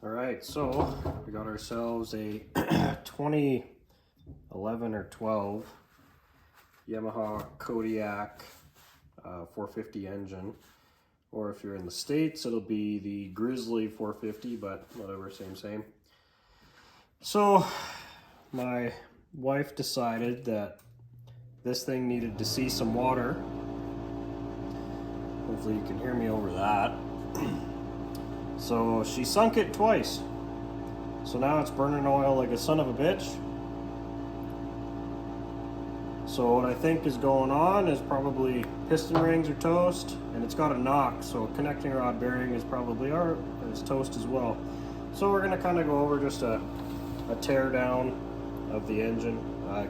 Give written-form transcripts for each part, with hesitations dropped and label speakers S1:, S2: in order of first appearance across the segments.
S1: Alright, so we got ourselves a 2011 or 12 Yamaha Kodiak 450 engine. Or if you're in the States, it'll be the Grizzly 450, but whatever, same. So my wife decided that this thing needed to see some water. Hopefully you can hear me over that. So she sunk it twice. So now it's burning oil like a son of a bitch. So what I think is going on is probably piston rings are toast and it's got a knock. So connecting rod bearing is probably is toast as well. So we're gonna kind of go over just a tear down of the engine.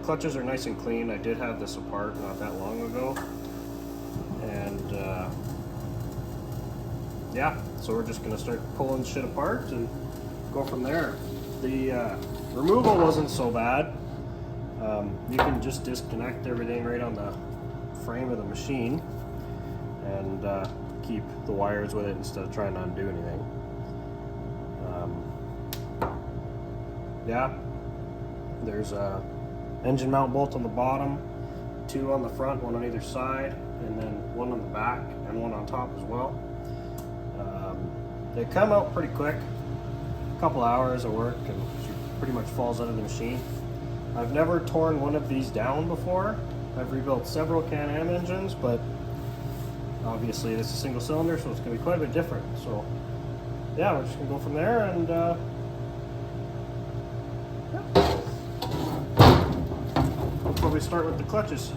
S1: Clutches are nice and clean. I did have this apart not that long ago. And yeah, so we're just gonna start pulling shit apart and go from there. The removal wasn't so bad. You can just disconnect everything right on the frame of the machine and keep the wires with it instead of trying to undo anything. Yeah, there's a engine mount bolt on the bottom, 2 on the front, 1 on either side, and then 1 on the back and 1 on top as well. They come out pretty quick, a couple hours of work, and she pretty much falls out of the machine. I've never torn one of these down before. I've rebuilt several Can-Am engines, but obviously this is a single cylinder, so it's going to be quite a bit different. So yeah, we're just going to go from there, and yeah. We'll probably start with the clutches.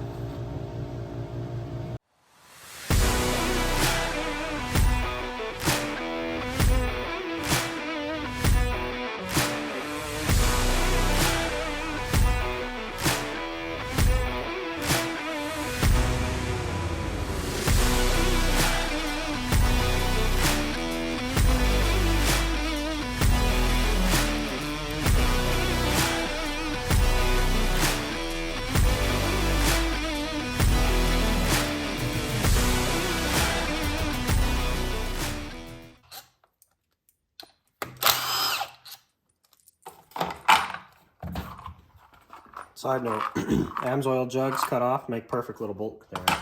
S1: Side note, AMSOIL jugs cut off, make perfect little bolt containers.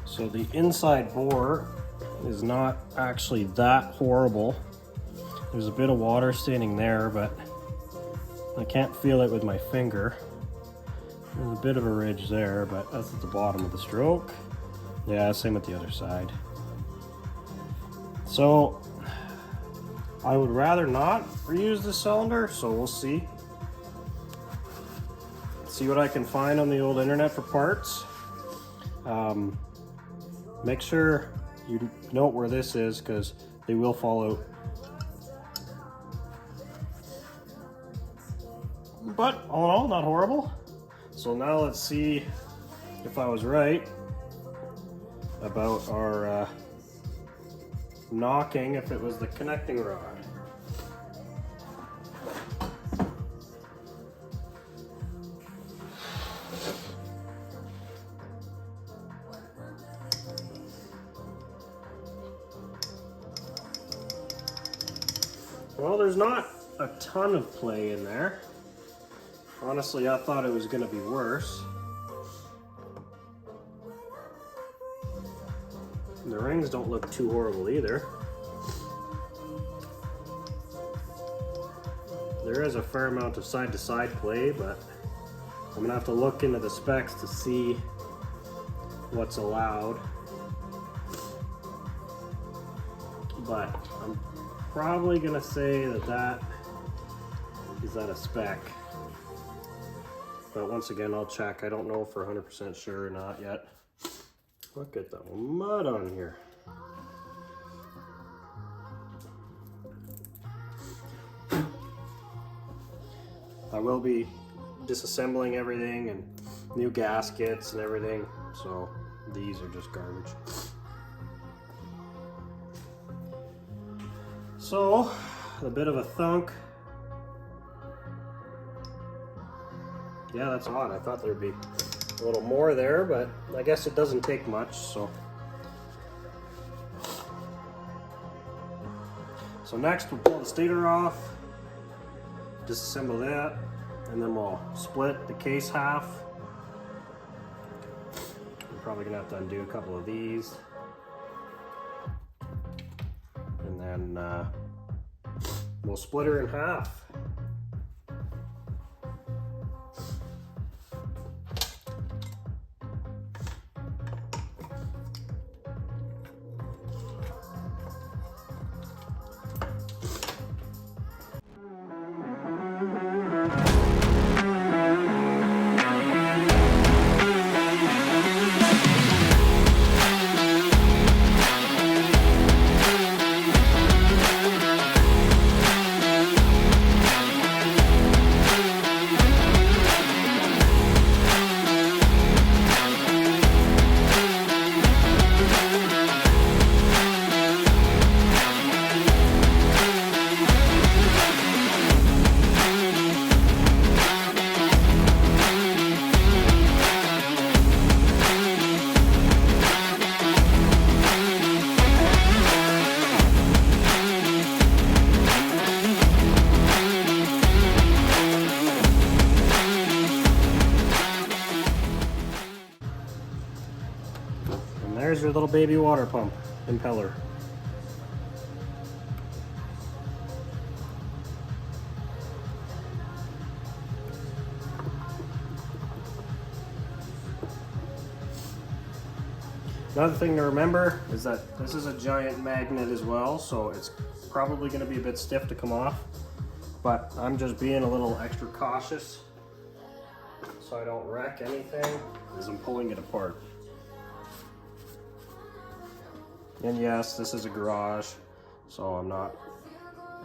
S1: So the inside bore is not actually that horrible. There's a bit of water staining there, but I can't feel it with my finger. There's a bit of a ridge there, but that's at the bottom of the stroke. Yeah, same with the other side. So I would rather not reuse the cylinder, so we'll see. See what I can find on the old internet for parts. Make sure you note where this is because they will fall out. But all in all, not horrible. So now let's see if I was right about our knocking, if it was the connecting rod. Well, there's not a ton of play in there. Honestly, I thought it was going to be worse. The rings don't look too horrible either. There is a fair amount of side-to-side play, but I'm going to have to look into the specs to see what's allowed. But I'm probably going to say that that is at a spec. But once again, I'll check. I don't know if we're 100% sure or not yet. Look at the mud on here. I will be disassembling everything and new gaskets and everything, so these are just garbage. So, a bit of a thunk. Yeah, that's odd. I thought there'd be a little more there, but I guess it doesn't take much, so. So next we'll pull the stator off, disassemble that, and then we'll split the case half. We're probably gonna have to undo a couple of these. And then we'll split her in half. There's your little baby water pump impeller. Another thing to remember is that this is a giant magnet as well, so it's probably going to be a bit stiff to come off, but I'm just being a little extra cautious so I don't wreck anything as I'm pulling it apart. And yes, this is a garage, so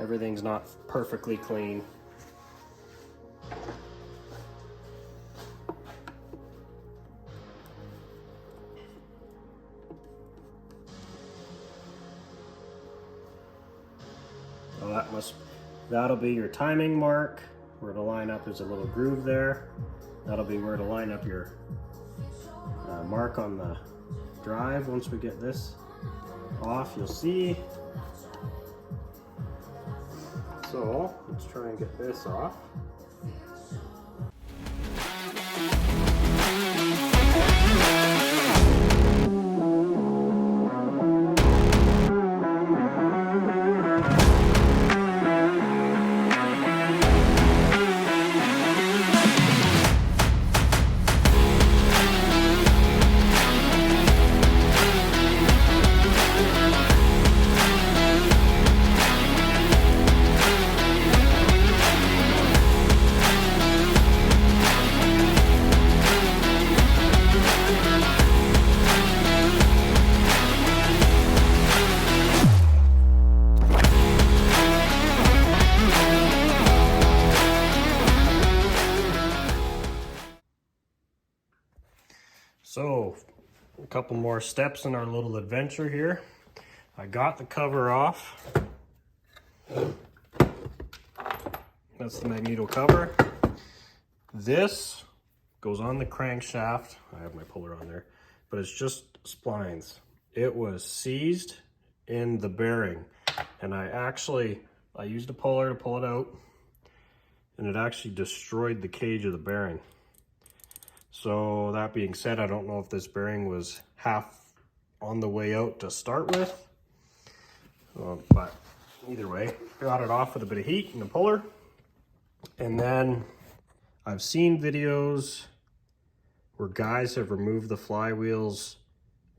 S1: everything's not perfectly clean. So that'll be your timing mark, where to line up. There's a little groove there. That'll be where to line up your mark on the drive. Once we get this off, you'll see. So let's try and get this off. So, a couple more steps in our little adventure here. I got the cover off. That's the magneto cover. This goes on the crankshaft. I have my puller on there, but it's just splines. It was seized in the bearing, and I used a puller to pull it out, and it actually destroyed the cage of the bearing. So that being said, I don't know if this bearing was half on the way out to start with, but either way, got it off with a bit of heat and a puller. And then I've seen videos where guys have removed the flywheels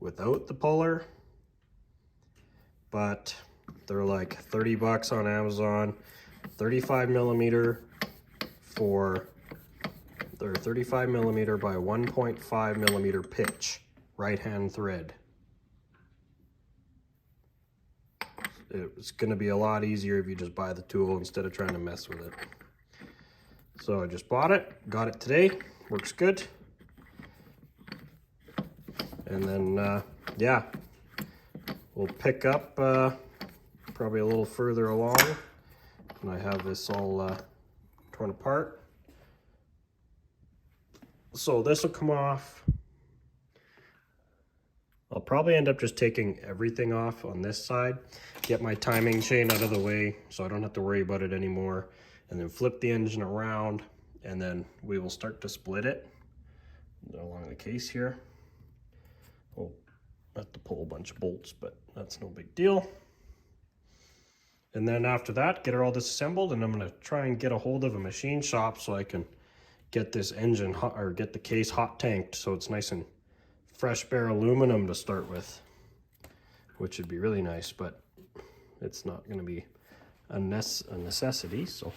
S1: without the puller, but they're like 30 bucks on Amazon, 35 millimeter they're 35 millimeter by 1.5 millimeter pitch, right hand thread. It's gonna be a lot easier if you just buy the tool instead of trying to mess with it. So I just bought it, got it today, works good. And then, yeah, we'll pick up probably a little further along. And I have this all torn apart. So this will come off. I'll probably end up just taking everything off on this side, get my timing chain out of the way so I don't have to worry about it anymore, and then flip the engine around, and then we will start to split it along the case here. We'll have to pull a bunch of bolts, but that's no big deal. And then after that, get it all disassembled, and I'm gonna try and get a hold of a machine shop so I can get this engine hot, or get the case hot tanked so it's nice and fresh bare aluminum to start with, which would be really nice, but it's not going to be a necessity. So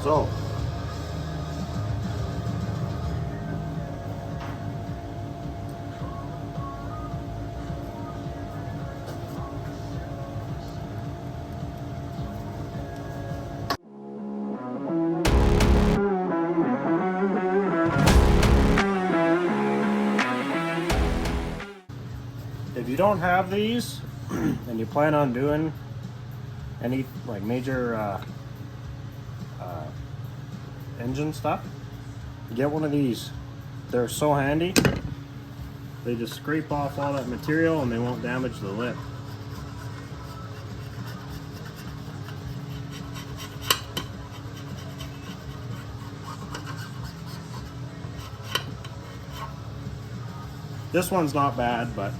S1: So if you don't have these and you plan on doing any like major engine stuff, get one of these. They're so handy. They just scrape off all that material and they won't damage the lip. This one's not bad, but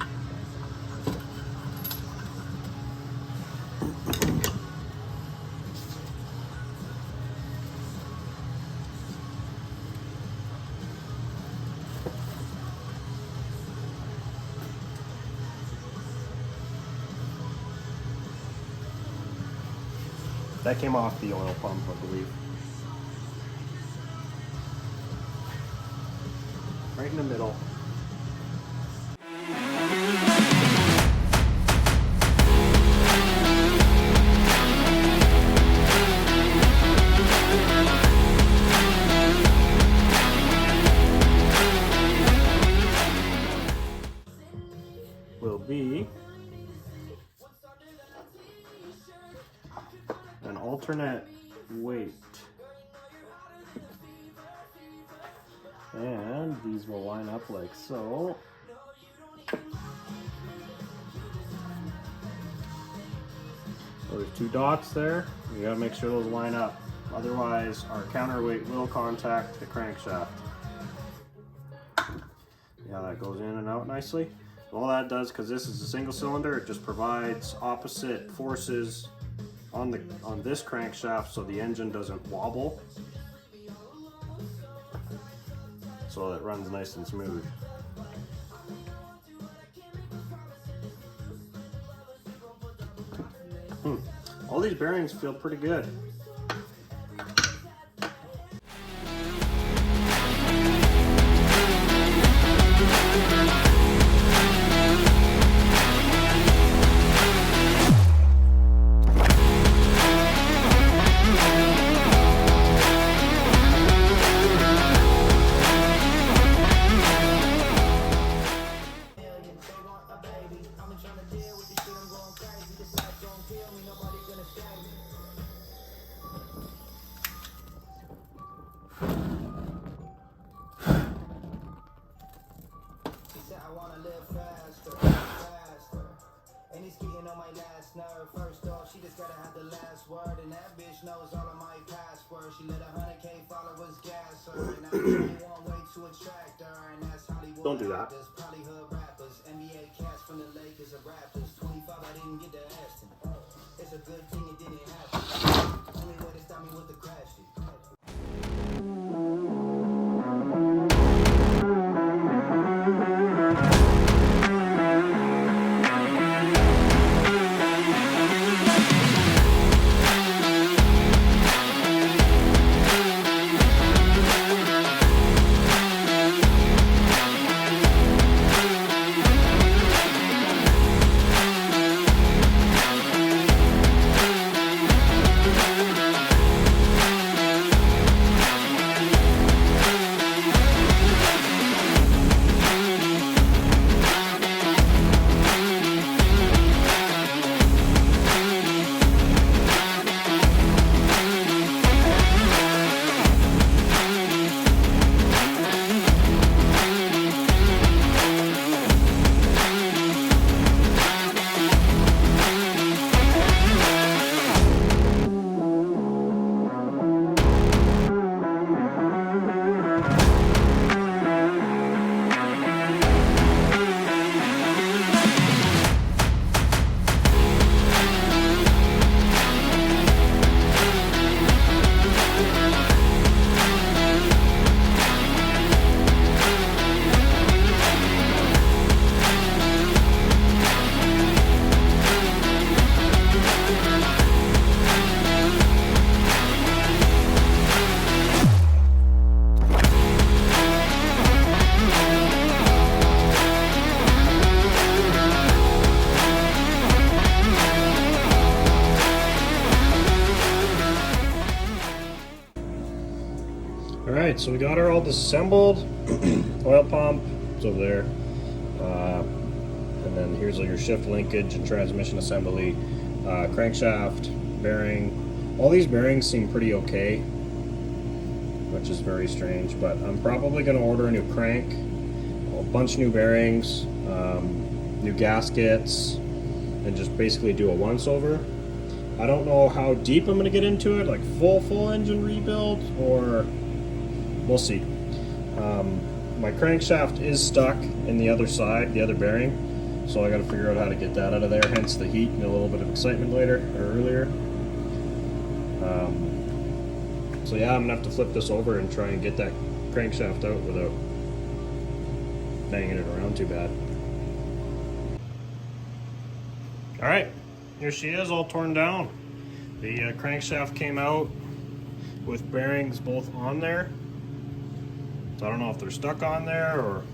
S1: that came off the oil pump, I believe. Right in the middle. Will be an alternate weight, and these will line up like so. So there's two dots there. You gotta make sure those line up, otherwise our counterweight will contact the crankshaft. Yeah, that goes in and out nicely. All that does, because this is a single cylinder, it just provides opposite forces on this crankshaft so the engine doesn't wobble, so it runs nice and smooth. All these bearings feel pretty good.
S2: First off, she just gotta have the last word, and that bitch knows all of my passwords. She let 100K followers gas her, and I only one way to attract her, and that's Hollywood.
S1: Don't do that.
S2: There's probably hood rappers, NBA cats from the Lakers or Raptors. 25, I didn't get to Aston. It's a good thing it didn't happen. Only way to stop me with the crash shit.
S1: Alright, so we got her all disassembled. Oil pump, it's over there. And then here's all your shift linkage and transmission assembly. Crankshaft, bearing. All these bearings seem pretty okay, which is very strange, but I'm probably going to order a new crank, a bunch of new bearings, new gaskets, and just basically do a once-over. I don't know how deep I'm going to get into it, like full engine rebuild, or we'll see. My crankshaft is stuck in the other side, the other bearing, so I got to figure out how to get that out of there, hence the heat and a little bit of excitement later, or earlier. So yeah, I'm going to have to flip this over and try and get that crankshaft out without banging it around too bad. Alright, here she is, all torn down. The crankshaft came out with bearings both on there. So I don't know if they're stuck on there or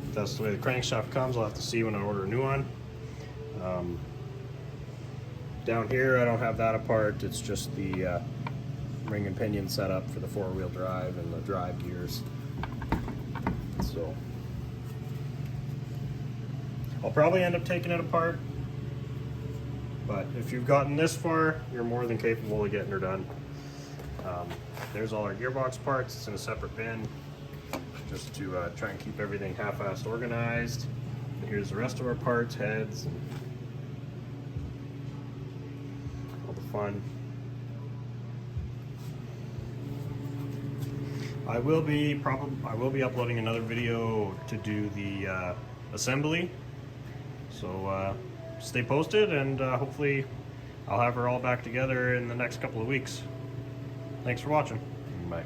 S1: if that's the way the crankshaft comes. I'll have to see when I order a new one. Down here I don't have that apart, it's just the ring and pinion setup for the four-wheel drive and the drive gears. So I'll probably end up taking it apart, but if you've gotten this far, you're more than capable of getting her done. There's all our gearbox parts. It's in a separate bin, just to try and keep everything half-assed organized. And here's the rest of our parts, heads, and all the fun. I will be uploading another video to do the assembly. So stay posted, and hopefully I'll have her all back together in the next couple of weeks. Thanks for watching. Bye.